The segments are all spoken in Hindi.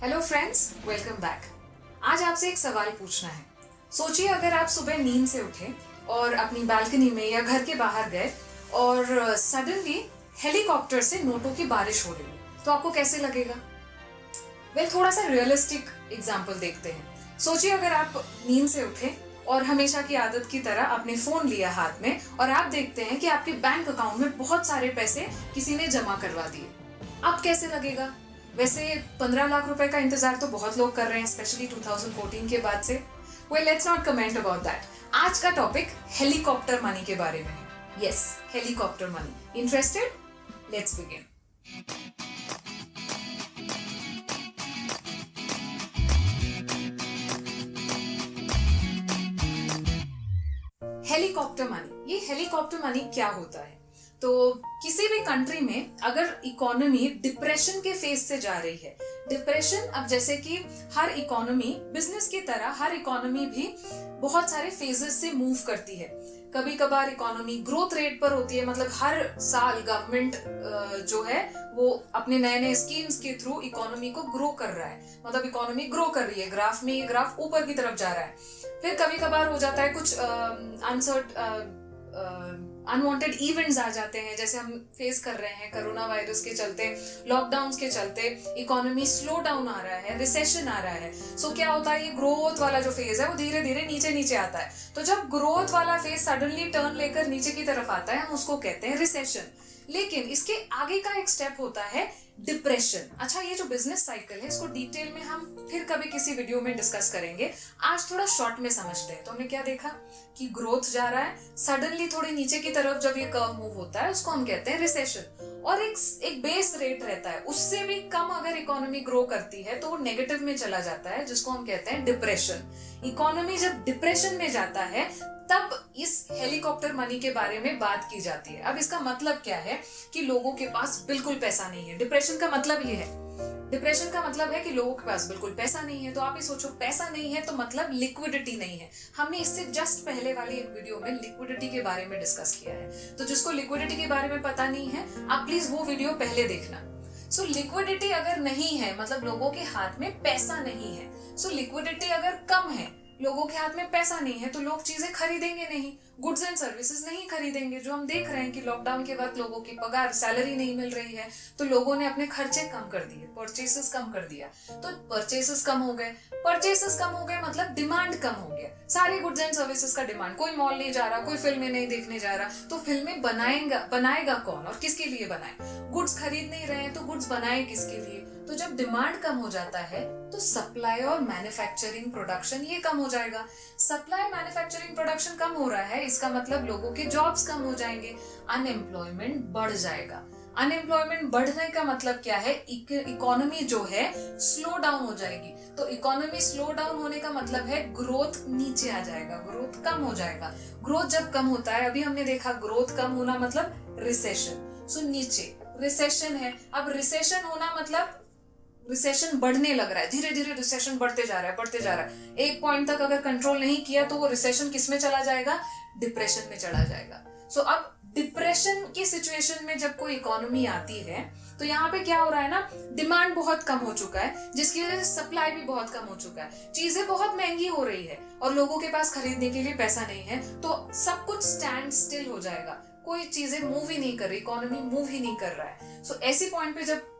Hello friends, welcome back. आज आपसे एक सवाल पूछना है। सोचिए अगर आप सुबह नींद से उठे और अपनी बालकनी में या घर के बाहर गए और सडनली हेलीकॉप्टर से नोटों की बारिश हो रही है, तो आपको कैसे लगेगा? थोड़ा सा रियलिस्टिक एग्जाम्पल देखते हैं। सोचिए अगर आप नींद से उठे और हमेशा की आदत की तरह अपने फोन लिया हाथ में और आप देखते हैं कि आपके बैंक अकाउंट में बहुत सारे पैसे किसी ने जमा करवा दिए। अब कैसे लगेगा? वैसे 15 लाख रुपए का इंतजार तो बहुत लोग कर रहे हैं, स्पेशली 2014 के बाद से। Let's not comment about that. आज का टॉपिक हेलीकॉप्टर मनी के बारे में है। Yes, helicopter money. Interested? Let's begin. Helicopter money, ये हेलीकॉप्टर मनी क्या होता है? तो किसी भी कंट्री में अगर इकोनॉमी डिप्रेशन के फेज से जा रही है, डिप्रेशन, अब जैसे कि हर इकोनॉमी बिजनेस की तरह हर इकोनॉमी भी बहुत सारे फेजेस से मूव करती है। कभी कभार इकोनॉमी ग्रोथ रेट पर होती है, मतलब हर साल गवर्नमेंट जो है वो अपने नए नए स्कीम्स के थ्रू इकोनॉमी को ग्रो कर रहा है, मतलब इकोनॉमी ग्रो कर रही है। ग्राफ में ये ग्राफ ऊपर की तरफ जा रहा है। फिर कभी कभार हो जाता है कुछ अनवांटेड इवेंट्स आ जाते हैं, जैसे हम फेस कर रहे हैं कोरोना वायरस के चलते, लॉकडाउन के चलते इकोनॉमी स्लो डाउन आ रहा है, रिसेशन आ रहा है। सो क्या होता है, ये ग्रोथ वाला जो फेज है वो धीरे धीरे नीचे नीचे आता है। तो जब ग्रोथ वाला फेज सडनली टर्न लेकर नीचे की तरफ आता है, हम उसको कहते हैं रिसेशन। लेकिन इसके आगे का एक स्टेप होता है डिप्रेशन। अच्छा, ये जो बिजनेस साइकिल है इसको डिटेल में हम फिर कभी किसी वीडियो में डिस्कस करेंगे। आज थोड़ा शॉर्ट में समझते हैं। तो हमने क्या देखा कि ग्रोथ जा रहा है, सडनली थोड़ी नीचे की तरफ जब ये कर्व मूव होता है उसको हम कहते हैं रिसेशन। और एक बेस रेट रहता है, उससे भी कम अगर इकोनॉमी ग्रो करती है तो वो नेगेटिव में चला जाता है, जिसको हम कहते हैं डिप्रेशन। इकोनॉमी जब डिप्रेशन में जाता है तब इस हेलीकॉप्टर मनी के बारे में बात की जाती है। अब इसका मतलब क्या है कि लोगों के पास बिल्कुल पैसा नहीं है। डिप्रेशन का मतलब ये है, डिप्रेशन का मतलब है कि लोगों के पास बिल्कुल पैसा नहीं है। तो आप ही सोचो, पैसा नहीं है तो मतलब लिक्विडिटी नहीं है। हमने इससे जस्ट पहले वाली एक वीडियो में लिक्विडिटी के बारे में डिस्कस किया है। तो जिसको लिक्विडिटी के बारे में पता नहीं है, आप प्लीज वो वीडियो पहले देखना। सो लिक्विडिटी अगर नहीं है, मतलब लोगों के हाथ में पैसा नहीं है। सो लिक्विडिटी अगर कम है, लोगों के हाथ में पैसा नहीं है, तो लोग चीजें खरीदेंगे नहीं, गुड्स एंड सर्विसेज नहीं खरीदेंगे। जो हम देख रहे हैं कि लॉकडाउन के बाद लोगों की पगार, सैलरी नहीं मिल रही है, तो लोगों ने अपने खर्चे कम कर दिए, परचेसेस कम कर दिया। तो परचेसेस कम हो गए, परचेसेस कम हो गए मतलब डिमांड कम हो गया। सारे गुड्स एंड सर्विसेज का डिमांड, कोई मॉल नहीं जा रहा, कोई फिल्में नहीं देखने जा रहा, तो फिल्में बनाएगा कौन और किसके लिए बनाए? गुड्स खरीद नहीं रहे हैं तो गुड्स बनाए किसके लिए? तो जब डिमांड कम हो जाता है तो सप्लाई और मैन्युफैक्चरिंग प्रोडक्शन ये कम हो जाएगा। सप्लाई मैन्युफैक्चरिंग प्रोडक्शन कम हो रहा है, इसका मतलब लोगों के जॉब्स कम हो जाएंगे, अनएम्प्लॉयमेंट बढ़ जाएगा। अनएम्प्लॉयमेंट बढ़ने का मतलब क्या है? इकोनॉमी जो है स्लो डाउन हो जाएगी। तो इकोनॉमी स्लो डाउन होने का मतलब है ग्रोथ नीचे आ जाएगा, ग्रोथ कम हो जाएगा। ग्रोथ जब कम होता है, अभी हमने देखा ग्रोथ कम होना मतलब रिसेशन। सो नीचे रिसेशन है। अब रिसेशन होना मतलब रिसेशन बढ़ने लग रहा है, धीरे धीरे रिसेशन बढ़ते जा रहा है, बढ़ते जा रहा है। एक पॉइंट तक अगर कंट्रोल नहीं किया तो वो रिसेशन किस में चला जाएगा? डिप्रेशन में चला जाएगा। सो अब डिप्रेशन की सिचुएशन में जब कोई इकोनॉमी आती है तो यहाँ पे क्या हो रहा है ना, डिमांड बहुत कम हो चुका है, जिसकी वजह से सप्लाई भी बहुत कम हो चुका है। चीजें बहुत महंगी हो रही है और लोगों के पास खरीदने के लिए पैसा नहीं है, तो सब कुछ स्टैंड स्टिल हो जाएगा। कोई चीजें मूव ही नहीं कर रही, इकोनॉमी मूव ही नहीं कर रहा है। सो ऐसी पॉइंट पे जब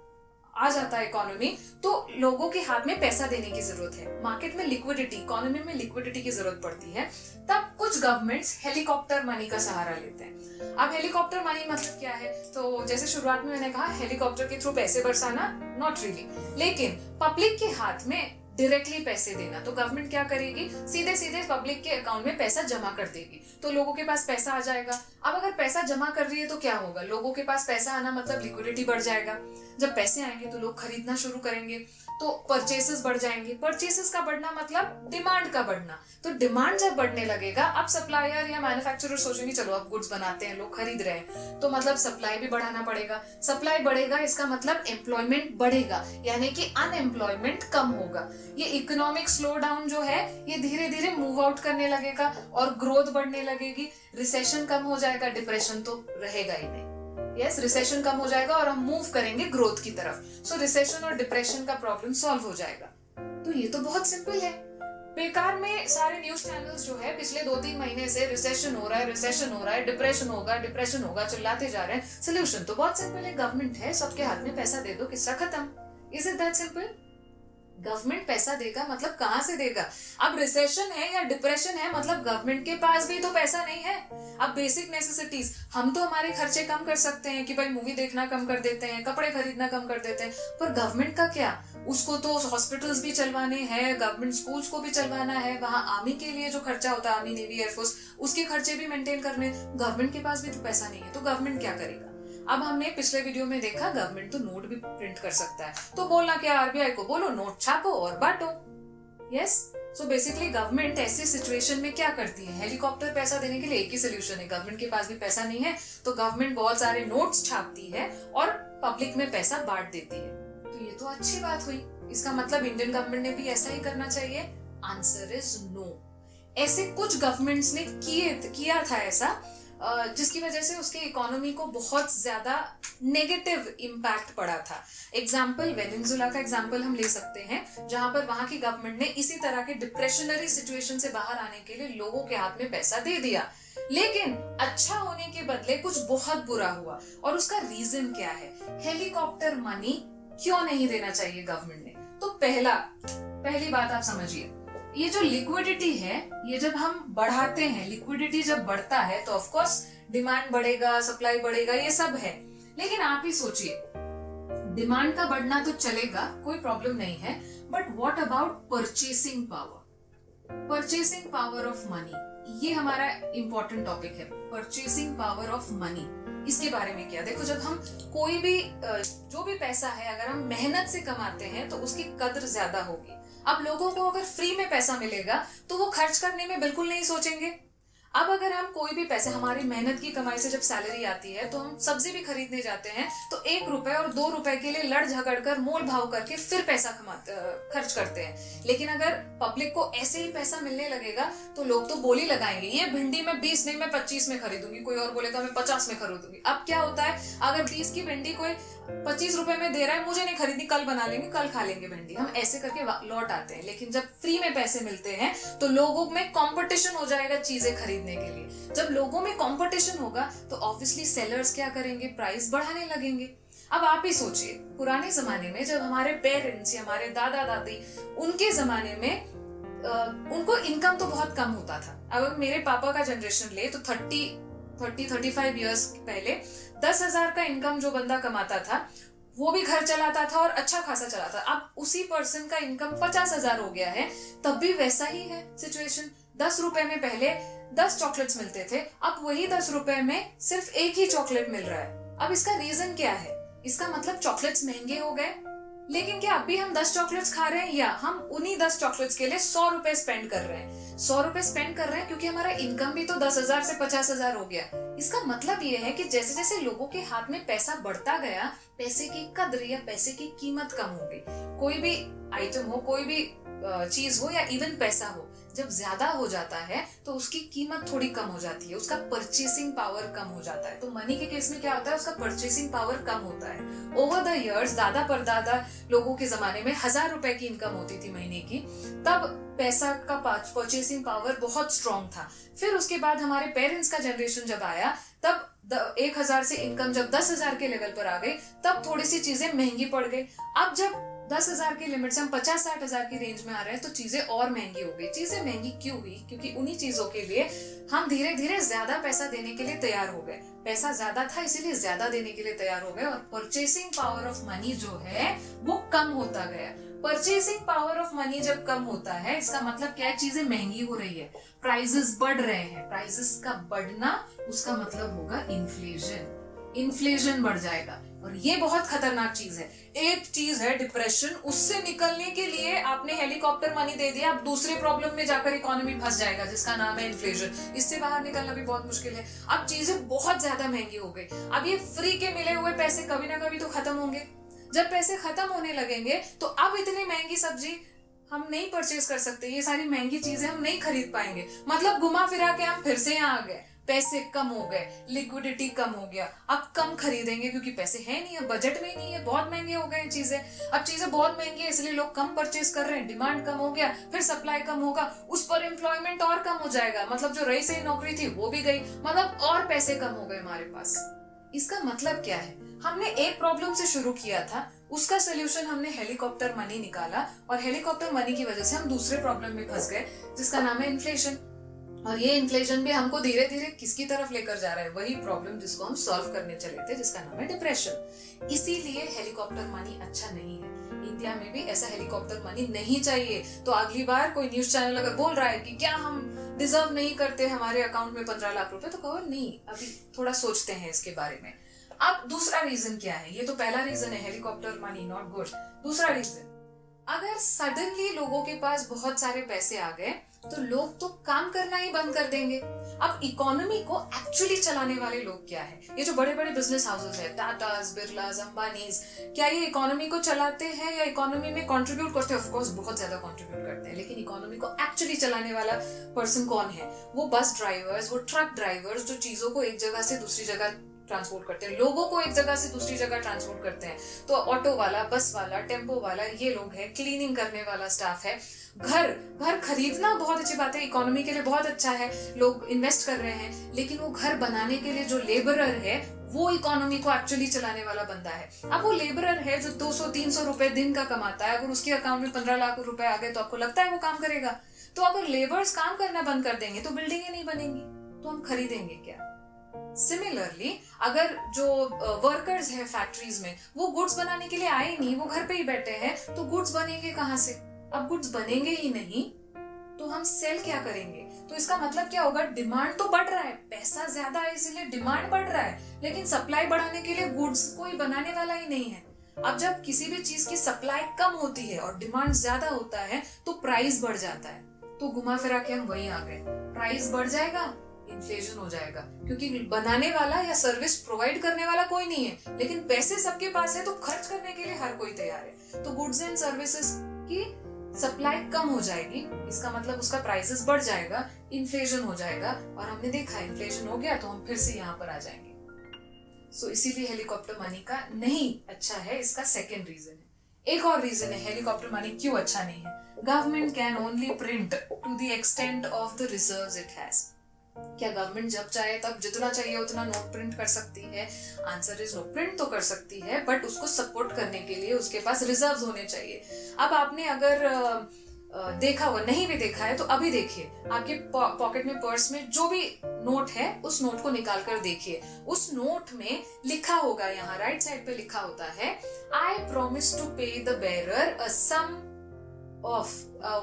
आ जाता है इकोनॉमी, तो लोगों के हाथ में पैसा देने की जरूरत है। मार्केट में लिक्विडिटी, इकोनॉमी में लिक्विडिटी की जरूरत पड़ती है। तब कुछ गवर्नमेंट्स हेलीकॉप्टर मनी का सहारा लेते हैं। अब हेलीकॉप्टर मनी मतलब क्या है? तो जैसे शुरुआत में मैंने कहा, हेलीकॉप्टर के थ्रू पैसे बरसाना, नॉट रियली, लेकिन पब्लिक के हाथ में डायरेक्टली पैसे देना। तो गवर्नमेंट क्या करेगी? सीधे सीधे पब्लिक के अकाउंट में पैसा जमा कर देगी, तो लोगों के पास पैसा आ जाएगा। अब अगर पैसा जमा कर रही है तो क्या होगा? लोगों के पास पैसा आना मतलब लिक्विडिटी बढ़ जाएगा। जब पैसे आएंगे तो लोग खरीदना शुरू करेंगे, तो परचेसेस बढ़ जाएंगे। परचेसेस का बढ़ना मतलब डिमांड का बढ़ना। तो डिमांड जब बढ़ने लगेगा, अब सप्लायर या मैन्युफैक्चरर सोचेंगे चलो अब गुड्स बनाते हैं, लोग खरीद रहे हैं, तो मतलब सप्लाई भी बढ़ाना पड़ेगा। सप्लाई बढ़ेगा, इसका मतलब एम्प्लॉयमेंट बढ़ेगा, यानी कि अनएम्प्लॉयमेंट कम होगा। ये इकोनॉमिक स्लो डाउन जो है ये धीरे धीरे मूव आउट करने लगेगा और ग्रोथ बढ़ने लगेगी। रिसेशन कम हो जाएगा, डिप्रेशन तो रहेगा ही नहीं। यस, रिसेशन कम हो जाएगा और हम मूव करेंगे ग्रोथ की तरफ। सो रिसेशन और डिप्रेशन का प्रॉब्लम सॉल्व हो जाएगा। तो ये तो बहुत सिंपल है। बेकार में सारे न्यूज चैनल्स जो है पिछले 2-3 महीने से रिसेशन हो रहा है, रिसेशन हो रहा है, डिप्रेशन होगा चिल्लाते जा रहे हैं। सोल्यूशन तो बहुत सिंपल है, गवर्नमेंट है, सबके हाथ में पैसा दे दो, किस्सा खत्म। Is it that simple? Government पैसा देगा मतलब कहां से देगा? अब रिसेशन है या डिप्रेशन है मतलब गवर्नमेंट के पास भी तो पैसा नहीं है। अब बेसिक नेसेसिटीज, हम तो हमारे खर्चे कम कर सकते हैं कि भाई मूवी देखना कम कर देते हैं, कपड़े खरीदना कम कर देते हैं, पर गवर्नमेंट का क्या? उसको तो हॉस्पिटल्स भी चलवाने हैं, गवर्नमेंट स्कूल्स को भी चलवाना है, वहां आर्मी के लिए जो खर्चा होता है, आर्मी, नेवी, एयरफोर्स, उसके खर्चे भी मेंटेन करने। गवर्नमेंट के पास भी तो पैसा नहीं है, तो गवर्नमेंट क्या करेगा? अब हमने पिछले वीडियो में देखा गवर्नमेंट तो नोट भी प्रिंट कर सकता है, तो बोलना क्या, आरबीआई को बोलो नोट छापो और बांटो। यस, सो बेसिकली गवर्नमेंट ऐसी सिचुएशन में क्या करती है? हेलीकॉप्टर पैसा देने के लिए एक ही सोल्यूशन है, गवर्नमेंट के पास भी पैसा नहीं है तो गवर्नमेंट बहुत सारे नोट्स छापती है और पब्लिक में पैसा बांट देती है। तो ये तो अच्छी बात हुई। इसका मतलब इंडियन गवर्नमेंट ने भी ऐसा ही करना चाहिए? Answer is no. ऐसे कुछ गवर्नमेंट्स ने किया था ऐसा, जिसकी वजह से उसके इकोनॉमी को बहुत ज्यादा नेगेटिव इम्पैक्ट पड़ा था। एग्जाम्पल वेनेजुएला का एग्जाम्पल हम ले सकते हैं, जहां पर वहां की गवर्नमेंट ने इसी तरह के डिप्रेशनरी सिचुएशन से बाहर आने के लिए लोगों के हाथ में पैसा दे दिया, लेकिन अच्छा होने के बदले कुछ बहुत बुरा हुआ। और उसका रीजन क्या है? हेलीकॉप्टर मनी क्यों नहीं देना चाहिए गवर्नमेंट ने? तो पहली बात आप समझिए, ये जो लिक्विडिटी है, ये जब हम बढ़ाते हैं, लिक्विडिटी जब बढ़ता है तो ऑफ कोर्स डिमांड बढ़ेगा, सप्लाई बढ़ेगा, ये सब है। लेकिन आप ही सोचिए, डिमांड का बढ़ना तो चलेगा, कोई प्रॉब्लम नहीं है, but what about purchasing power? Purchasing power of money, ये हमारा इंपॉर्टेंट टॉपिक है, परचेसिंग पावर ऑफ मनी। इसके बारे में क्या? देखो, जब हम कोई भी जो भी पैसा है अगर हम मेहनत से कमाते हैं तो उसकी कद्र ज्यादा होगी। अब लोगों को अगर फ्री में पैसा मिलेगा तो वो खर्च करने में बिल्कुल नहीं सोचेंगे। अब अगर हम कोई भी पैसे, हमारी मेहनत की कमाई से जब सैलरी आती है तो हम सब्जी भी खरीदने जाते हैं तो 1 रुपए और 2 रुपए के लिए लड़ झगड़ कर मोल भाव करके फिर पैसा खर्च करते हैं। लेकिन अगर पब्लिक को ऐसे ही पैसा मिलने लगेगा तो लोग तो बोली लगाएंगे, ये भिंडी में 20 नहीं मैं 25 में खरीदूंगी, कोई और बोलेगा मैं 50 में खरीदूंगी। अब क्या होता है, अगर 20 की भिंडी कोई 25 रुपए में दे रहा है, मुझे नहीं खरीदनी, कल बना लेंगे, कल खा लेंगे भिंडी, हम ऐसे करके लौट आते हैं। लेकिन जब फ्री में पैसे मिलते हैं तो लोगों में कंपटीशन हो जाएगा चीजें खरीदने के लिए। जब लोगों में कंपटीशन होगा तो ऑब्वियसली सेलर्स क्या करेंगे, प्राइस बढ़ाने लगेंगे। अब आप ही सोचिए, पुराने जमाने में जब हमारे पेरेंट्स या हमारे दादा दादी, उनके जमाने में उनको इनकम तो बहुत कम होता था। अगर मेरे पापा का जनरेशन ले तो 30-35 इयर्स पहले 10,000 का इनकम जो बंदा कमाता था वो भी घर चलाता था और अच्छा खासा चलाता। अब उसी पर्सन का इनकम 50,000 हो गया है, तब भी वैसा ही है सिचुएशन। 10 रुपए में पहले 10 चॉकलेट्स मिलते थे, अब वही 10 रुपए में सिर्फ एक ही चॉकलेट मिल रहा है। अब इसका रीजन क्या है? इसका मतलब चॉकलेट्स महंगे हो गए। लेकिन क्या अभी हम 10 चॉकलेट्स खा रहे हैं, या हम उन्हीं 10 चॉकलेट्स के लिए 100 रुपए स्पेंड कर रहे हैं? 100 रुपए स्पेंड कर रहे हैं क्योंकि हमारा इनकम भी तो 10,000 से 50,000 हो गया। इसका मतलब ये है कि जैसे जैसे लोगों के हाथ में पैसा बढ़ता गया, पैसे की कद्र या पैसे की कीमत कम हो गई। कोई भी आइटम हो, कोई भी चीज हो या इवन पैसा हो, जब ज्यादा हो जाता है तो उसकी कीमत थोड़ी कम हो जाती है, उसका परचेसिंग पावर कम हो जाता है। तो मनी के केस में क्या होता है, उसका परचेसिंग पावर कम होता है। ओवर द इयर्स दादा परदादा लोगों के जमाने में 1,000 रुपए की इनकम होती थी महीने की, तब पैसा का परचेसिंग पावर बहुत स्ट्रॉन्ग था। फिर उसके बाद हमारे पेरेंट्स का जनरेशन जब आया, तब 1,000 से इनकम जब 10,000 के लेवल पर आ गई, तब थोड़ी सी चीजें महंगी पड़ गई। अब जब 10,000 की लिमिट से हम 50-60,000 की रेंज में आ रहे हैं तो चीजें और महंगी हो गई। चीजें महंगी क्यों हुई? क्योंकि उन्हीं चीजों के लिए हम धीरे धीरे ज्यादा पैसा देने के लिए तैयार हो गए। पैसा ज्यादा था इसीलिए ज्यादा देने के लिए तैयार हो गए, और परचेसिंग पावर ऑफ मनी जो है वो कम होता गया। परचेसिंग पावर ऑफ मनी जब कम होता है, इसका मतलब क्या है, चीजें महंगी हो रही है, प्राइसेस बढ़ रहे हैं। प्राइसेस का बढ़ना उसका मतलब होगा इन्फ्लेशन। इन्फ्लेशन बढ़ जाएगा और ये बहुत खतरनाक चीज है। एक चीज है डिप्रेशन, उससे निकलने के लिए आपने हेलीकॉप्टर मनी दे दिया, अब दूसरे प्रॉब्लम में जाकर इकोनॉमी फंस जाएगा जिसका नाम है इन्फ्लेशन। इससे बाहर निकलना भी बहुत मुश्किल है। अब चीजें बहुत ज्यादा महंगी हो गई। अब ये फ्री के मिले हुए पैसे कभी ना कभी तो खत्म होंगे। जब पैसे खत्म होने लगेंगे तो अब इतनी महंगी सब्जी हम नहीं परचेज कर सकते, ये सारी महंगी चीजें हम नहीं खरीद पाएंगे। मतलब घुमा फिरा के हम फिर से यहाँ आ गए। पैसे कम हो गए, लिक्विडिटी कम हो गया, अब कम खरीदेंगे क्योंकि पैसे हैं नहीं है, बजट में नहीं है, बहुत महंगे हो गए चीजें। अब चीजें बहुत महंगी है इसलिए लोग कम परचेज कर रहे हैं, डिमांड कम हो गया, फिर सप्लाई कम होगा, उस पर एम्प्लॉयमेंट और कम हो जाएगा, मतलब जो रही सही नौकरी थी वो भी गई, मतलब और पैसे कम हो गए हमारे पास। इसका मतलब क्या है? हमने एक प्रॉब्लम से शुरू किया था, उसका सोल्यूशन हमने हेलीकॉप्टर मनी निकाला, और हेलीकॉप्टर मनी की वजह से हम दूसरे प्रॉब्लम में फंस गए जिसका नाम है इन्फ्लेशन। और ये इन्फ्लेशन भी हमको धीरे धीरे किसकी तरफ लेकर जा रहा है? वही प्रॉब्लम जिसको हम सॉल्व करने चले थे, जिसका नाम है डिप्रेशन। इसीलिए हेलीकॉप्टर मनी अच्छा नहीं है। इंडिया में भी ऐसा हेलीकॉप्टर मनी नहीं चाहिए। तो अगली बार कोई न्यूज चैनल अगर बोल रहा है कि क्या हम डिजर्व नहीं करते हमारे अकाउंट में 15 लाख रुपए, तो कहो नहीं, अभी थोड़ा सोचते हैं इसके बारे में। अब दूसरा रीजन क्या है? ये तो पहला रीजन है, हेलीकॉप्टर मनी नॉट गुड। दूसरा रीजन, अगर सडनली लोगों के पास बहुत सारे पैसे आ गए तो लोग तो काम करना ही बंद कर देंगे। अब इकोनॉमी को एक्चुअली चलाने वाले लोग क्या है? ये जो बड़े बड़े बिजनेस हाउसेस है, टाटास, बिरलास, अंबानीज, क्या ये इकोनॉमी को चलाते हैं या इकोनॉमी में कंट्रीब्यूट करते हैं? ऑफ कोर्स बहुत ज्यादा कंट्रीब्यूट करते हैं, लेकिन इकोनॉमी को एक्चुअली चलाने वाला पर्सन कौन है? वो बस ड्राइवर्स, वो ट्रक ड्राइवर्स, जो चीजों को एक जगह से दूसरी जगह ट्रांसपोर्ट करते हैं, लोगों को एक जगह से दूसरी जगह ट्रांसपोर्ट करते हैं। तो ऑटो वाला, बस वाला, टेम्पो वाला, ये लोग हैं। क्लीनिंग करने वाला स्टाफ है। घर खरीदना बहुत अच्छी बात है, इकोनॉमी के लिए बहुत अच्छा है, लोग इन्वेस्ट कर रहे हैं, लेकिन वो घर बनाने के लिए जो लेबरर है वो इकोनॉमी को एक्चुअली चलाने वाला बंदा है। अब वो लेबरर है जो 200-300 रुपए दिन का कमाता है, अगर उसके अकाउंट में 15 लाख रुपए आ गए तो आपको लगता है वो काम करेगा? तो अगर लेबर्स काम करना बंद कर देंगे तो बिल्डिंगें नहीं बनेंगी, तो हम खरीदेंगे क्या? सिमिलरली, अगर जो वर्कर्स है फैक्ट्रीज में, वो गुड्स बनाने के लिए आए नहीं, वो घर पे ही बैठे हैं, तो गुड्स बनेंगे कहां से? अब गुड्स बनेंगे ही नहीं तो हम सेल क्या करेंगे? तो इसका मतलब क्या होगा? डिमांड तो बढ़ रहा है, पैसा ज्यादा है इसीलिए डिमांड बढ़ रहा है, लेकिन सप्लाई बढ़ाने के लिए गुड्स कोई बनाने वाला ही नहीं है। अब जब किसी भी चीज की सप्लाई कम होती है और डिमांड ज्यादा होता है तो प्राइस बढ़ जाता है। तो घुमा फिरा के हम वहीं आ गए, प्राइस बढ़ जाएगा, इन्फ्लेशन हो जाएगा, क्योंकि बनाने वाला या सर्विस प्रोवाइड करने वाला कोई नहीं है, लेकिन पैसे सबके पास है तो खर्च करने के लिए हर कोई तैयार है। तो गुड्स एंड सर्विसेज की सप्लाई कम हो जाएगी, इसका मतलब उसका प्राइसेस बढ़ जाएगा, इन्फ्लेशन हो जाएगा, और हमने देखा इन्फ्लेशन हो गया तो हम फिर से यहाँ पर आ जाएंगे। सो इसीलिए हेलीकॉप्टर मनी का नहीं अच्छा है, इसका सेकेंड रीजन है। एक और रीजन है हेलीकॉप्टर मनी क्यों अच्छा नहीं है। Government can only print to the extent of the reserves it has. क्या गवर्नमेंट जब चाहे तब जितना चाहिए उतना नोट प्रिंट कर सकती है? आंसर इज नो, प्रिंट तो कर सकती है, बट उसको सपोर्ट करने के लिए उसके पास रिजर्व्स होने चाहिए। अब आपने अगर देखा हुआ, नहीं भी देखा है तो अभी देखिए, आपके पॉकेट में, पर्स में जो भी नोट है उस नोट को निकाल कर देखिए। उस नोट में लिखा होगा, यहाँ राइट साइड पे लिखा होता है, I promise to pay the bearer a sum of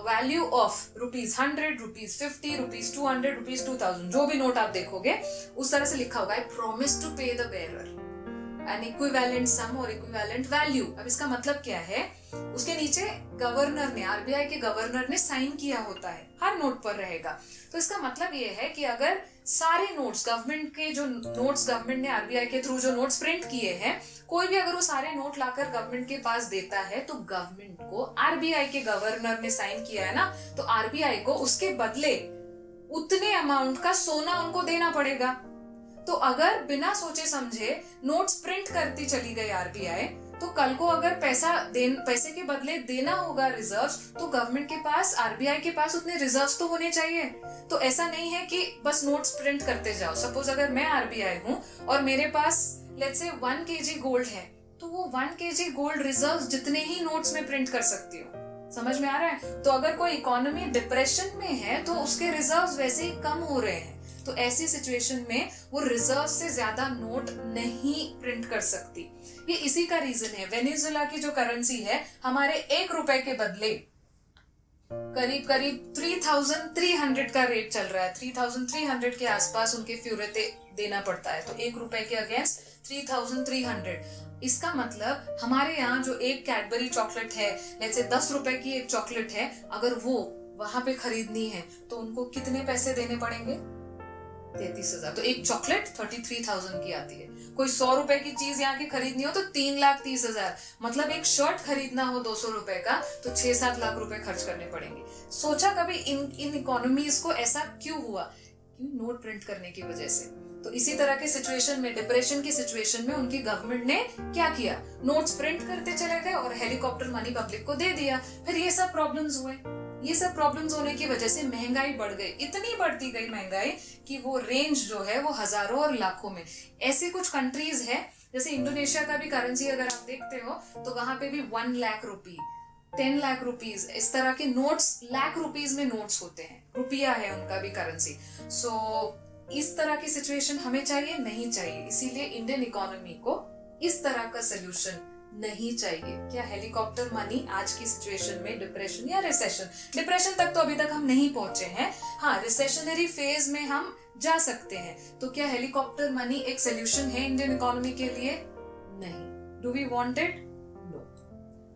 value of ₹100, ₹50, ₹200, ₹2000, जो भी नोट आप देखोगे उस तरह से लिखा होगा, आई promise to pay the bearer N equivalent सम और इक्विवेलेंट वैल्यू। अब इसका मतलब क्या है? उसके नीचे गवर्नर ने, आरबीआई के गवर्नर ने साइन किया होता है, हर नोट पर रहेगा। तो इसका मतलब ये है कि अगर सारे नोट्स, गवर्नमेंट के जो नोट्स, गवर्नमेंट ने आरबीआई के थ्रू जो नोट्स प्रिंट किए हैं, कोई भी अगर वो सारे नोट लाकर गवर्नमेंट के पास देता है तो गवर्नमेंट को, आरबीआई के गवर्नर ने साइन किया है ना, तो आरबीआई को उसके बदले उतने अमाउंट का सोना उनको देना पड़ेगा। तो अगर बिना सोचे समझे नोट्स प्रिंट करती चली गई आरबीआई, तो कल को अगर पैसे के बदले देना होगा रिजर्व्स, तो गवर्नमेंट के पास, आरबीआई के पास उतने रिजर्व्स तो होने चाहिए। तो ऐसा नहीं है कि बस नोट्स प्रिंट करते जाओ। सपोज अगर मैं आरबीआई हूँ और मेरे पास लेट्स से 1 kg गोल्ड है, तो वो 1 kg गोल्ड रिजर्व्स जितने ही नोट्स में प्रिंट कर सकती हूँ। समझ में आ रहा है? तो अगर कोई इकोनॉमी डिप्रेशन में है तो उसके रिजर्व्स वैसे ही कम हो रहे हैं, तो ऐसी सिचुएशन में वो रिजर्व से ज्यादा नोट नहीं प्रिंट कर सकती। ये इसी का रीजन है। वेनेजुएला की जो करेंसी है, हमारे 1 रुपए के बदले करीब करीब 3300 का रेट चल रहा है। 3300 के आसपास उनके फ्यूरेते देना पड़ता है, तो 1 रुपए के अगेंस्ट 3300। इसका मतलब हमारे यहाँ जो एक कैडबरी चॉकलेट है, जैसे 10 रुपए की एक चॉकलेट है, अगर वो वहां पे खरीदनी है तो उनको कितने पैसे देने पड़ेंगे? 33,000। तो एक चॉकलेट 33,000 की आती है। कोई 100 रुपए की चीज यहाँ की खरीदनी हो तो 3,30,000। मतलब एक शर्ट खरीदना हो 200 रुपए का तो 6-7 लाख रुपए खर्च करने पड़ेंगे। सोचा कभी इन इकोनॉमीज को ऐसा क्यों हुआ? क्यों? नोट प्रिंट करने की वजह से। तो इसी तरह के सिचुएशन में, डिप्रेशन की सिचुएशन में उनकी गवर्नमेंट ने क्या किया? नोट्स प्रिंट करते चले गए और हेलीकॉप्टर मनी पब्लिक को दे दिया। फिर ये सब प्रॉब्लम्स हुए। ये सब प्रॉब्लम्स होने की वजह से महंगाई बढ़ गई, इतनी बढ़ती गई महंगाई कि वो रेंज जो है वो हजारों और लाखों में। ऐसे कुछ कंट्रीज है, जैसे इंडोनेशिया का भी करेंसी अगर आप देखते हो तो वहां पे भी 1 लाख रुपी, 10 लाख रुपीज, इस तरह के नोट्स, लाख रुपीज में नोट्स होते हैं। रुपया है उनका भी करेंसी। सो इस तरह की सिचुएशन हमें चाहिए? नहीं चाहिए। इसीलिए इंडियन इकोनॉमी को इस तरह का सोल्यूशन नहीं चाहिए। क्या हेलीकॉप्टर मनी आज की सिचुएशन में डिप्रेशन या रिसेशन, डिप्रेशन तक तो अभी तक हम नहीं पहुंचे हैं, हाँ रिसेशनरी फेज में हम जा सकते हैं। तो क्या हेलीकॉप्टर मनी एक सोल्यूशन है इंडियन इकोनॉमी के लिए? नहीं। Do we want it? No.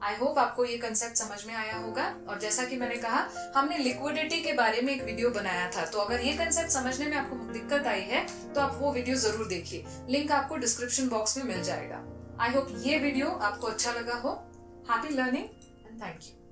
I hope आपको ये कंसेप्ट समझ में आया होगा। और जैसा कि मैंने कहा, हमने लिक्विडिटी के बारे में एक वीडियो बनाया था, तो अगर ये कंसेप्ट समझने में आपको दिक्कत आई है तो आप वो वीडियो जरूर देखिए। लिंक आपको डिस्क्रिप्शन बॉक्स में मिल जाएगा। आई होप ये वीडियो आपको अच्छा लगा हो। Happy learning and thank you.